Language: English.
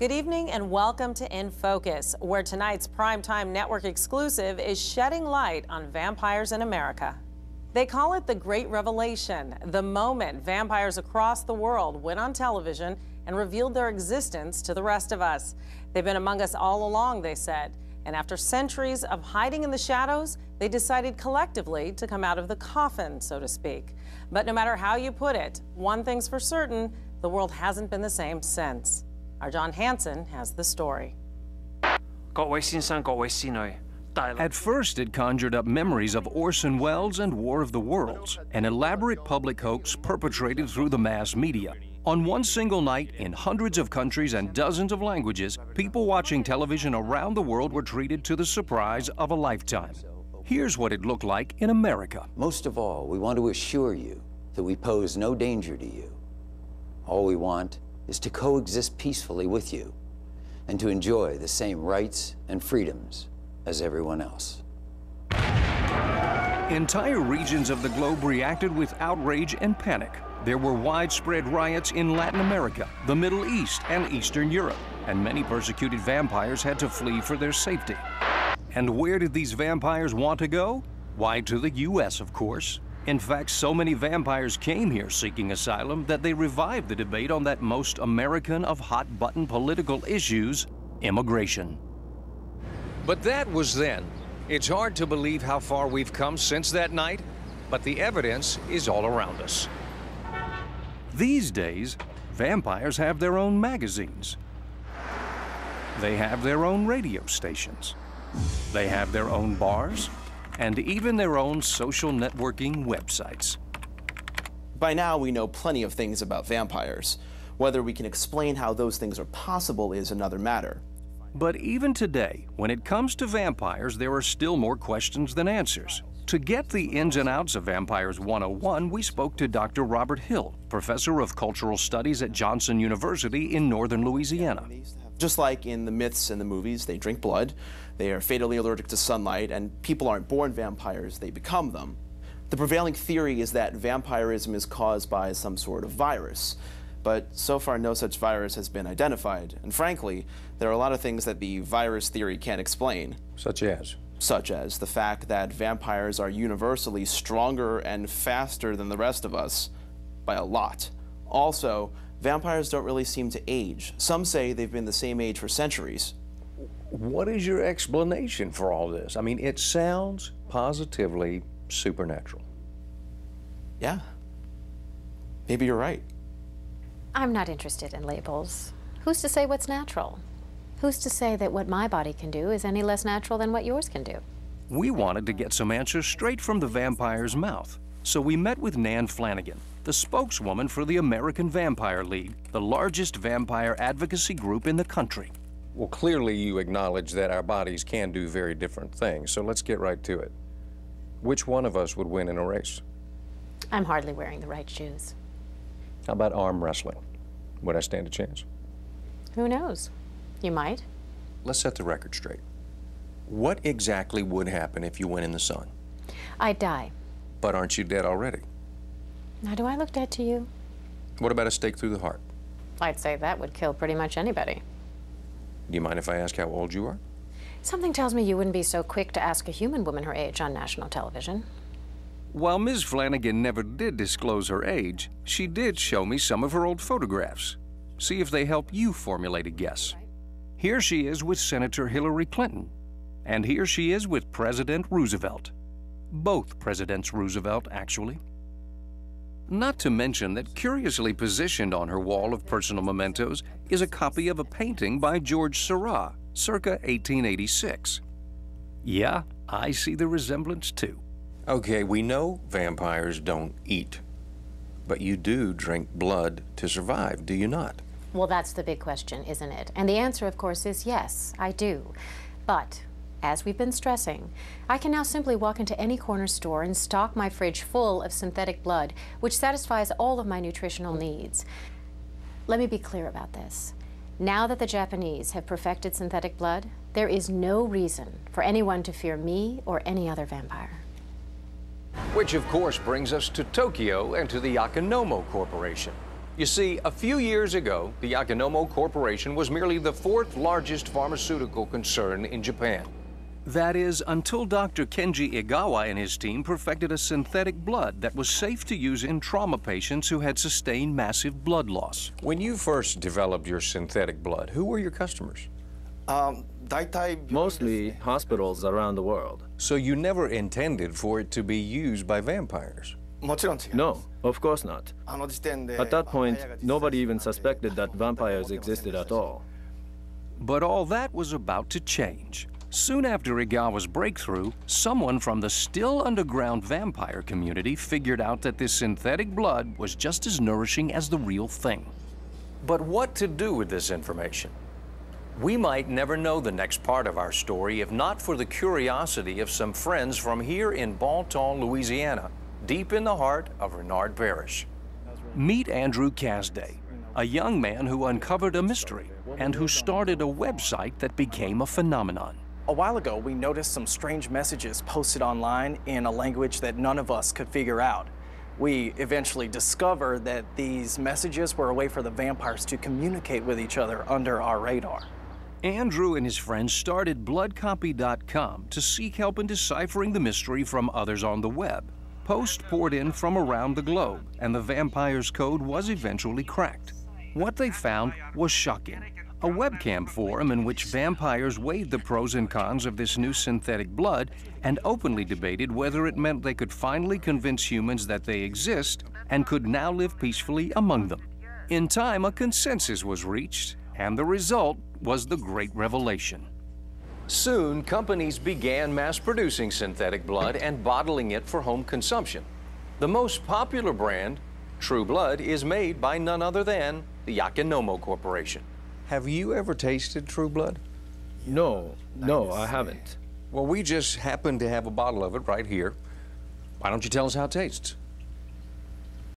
Good evening and welcome to In Focus, where tonight's primetime network exclusive is shedding light on vampires in America. They call it the Great Revelation, the moment vampires across the world went on television and revealed their existence to the rest of us. They've been among us all along, they said, and after centuries of hiding in the shadows, they decided collectively to come out of the coffin, so to speak. But no matter how you put it, one thing's for certain, the world hasn't been the same since. Our John Hansen has the story. At first, it conjured up memories of Orson Welles and War of the Worlds, an elaborate public hoax perpetrated through the mass media. On one single night, in hundreds of countries and dozens of languages, people watching television around the world were treated to the surprise of a lifetime. Here's what it looked like in America. Most of all, we want to assure you that we pose no danger to you. All we want is to coexist peacefully with you and to enjoy the same rights and freedoms as everyone else. Entire regions of the globe reacted with outrage and panic. There were widespread riots in Latin America, the Middle East, and Eastern Europe, and many persecuted vampires had to flee for their safety. And where did these vampires want to go? Why, to the U.S., of course. In fact, so many vampires came here seeking asylum that they revived the debate on that most American of hot-button political issues, immigration. But that was then. It's hard to believe how far we've come since that night, but the evidence is all around us. These days, vampires have their own magazines. They have their own radio stations. They have their own bars, and even their own social networking websites. By now, we know plenty of things about vampires. Whether we can explain how those things are possible is another matter. But even today, when it comes to vampires, there are still more questions than answers. To get the ins and outs of Vampires 101, we spoke to Dr. Robert Hill, professor of cultural studies at Johnson University in northern Louisiana. Just like in the myths and the movies, they drink blood, they are fatally allergic to sunlight, and people aren't born vampires, they become them. The prevailing theory is that vampirism is caused by some sort of virus. But so far, no such virus has been identified. And frankly, there are a lot of things that the virus theory can't explain. Such as? Such as the fact that vampires are universally stronger and faster than the rest of us by a lot. Also, vampires don't really seem to age. Some say they've been the same age for centuries. What is your explanation for all this? I mean, it sounds positively supernatural. Yeah. Maybe you're right. I'm not interested in labels. Who's to say what's natural? Who's to say that what my body can do is any less natural than what yours can do? We wanted to get some answers straight from the vampire's mouth. So we met with Nan Flanagan, the spokeswoman for the American Vampire League, the largest vampire advocacy group in the country. Well, clearly you acknowledge that our bodies can do very different things, so let's get right to it. Which one of us would win in a race? I'm hardly wearing the right shoes. How about arm wrestling? Would I stand a chance? Who knows? You might. Let's set the record straight. What exactly would happen if you went in the sun? I'd die. But aren't you dead already? Now, do I look dead to you? What about a stake through the heart? I'd say that would kill pretty much anybody. Do you mind if I ask how old you are? Something tells me you wouldn't be so quick to ask a human woman her age on national television. While Ms. Flanagan never did disclose her age, she did show me some of her old photographs. See if they help you formulate a guess. Here she is with Senator Hillary Clinton, and here she is with President Roosevelt. Both Presidents Roosevelt, actually. Not to mention that curiously positioned on her wall of personal mementos is a copy of a painting by George Seurat, circa 1886. Yeah, I see the resemblance too. Okay, we know vampires don't eat, but you do drink blood to survive, do you not? Well, that's the big question, isn't it? And the answer, of course, is yes, I do. But as we've been stressing, I can now simply walk into any corner store and stock my fridge full of synthetic blood, which satisfies all of my nutritional needs. Let me be clear about this. Now that the Japanese have perfected synthetic blood, there is no reason for anyone to fear me or any other vampire. Which, of course, brings us to Tokyo and to the Akinomo Corporation. You see, a few years ago, the Yakinomo Corporation was merely the fourth largest pharmaceutical concern in Japan. That is, until Dr. Kenji Egawa and his team perfected a synthetic blood that was safe to use in trauma patients who had sustained massive blood loss. When you first developed your synthetic blood, who were your customers? Mostly hospitals around the world. So you never intended for it to be used by vampires? No, of course not. At that point, nobody even suspected that vampires existed at all. But all that was about to change. Soon after Egawa's breakthrough, someone from the still underground vampire community figured out that this synthetic blood was just as nourishing as the real thing. But what to do with this information? We might never know the next part of our story if not for the curiosity of some friends from here in Bonton, Louisiana, deep in the heart of Renard Parish. Meet Andrew Casday, a young man who uncovered a mystery and who started a website that became a phenomenon. A while ago, we noticed some strange messages posted online in a language that none of us could figure out. We eventually discovered that these messages were a way for the vampires to communicate with each other under our radar. Andrew and his friends started bloodcopy.com to seek help in deciphering the mystery from others on the web. Posts poured in from around the globe, and the vampire's code was eventually cracked. What they found was shocking. A webcam forum in which vampires weighed the pros and cons of this new synthetic blood and openly debated whether it meant they could finally convince humans that they exist and could now live peacefully among them. In time, a consensus was reached, and the result was the Great Revelation. Soon, companies began mass-producing synthetic blood and bottling it for home consumption. The most popular brand, True Blood, is made by none other than the Yakinomo Corporation. Have you ever tasted True Blood? No, I haven't. Well, we just happen to have a bottle of it right here. Why don't you tell us how it tastes?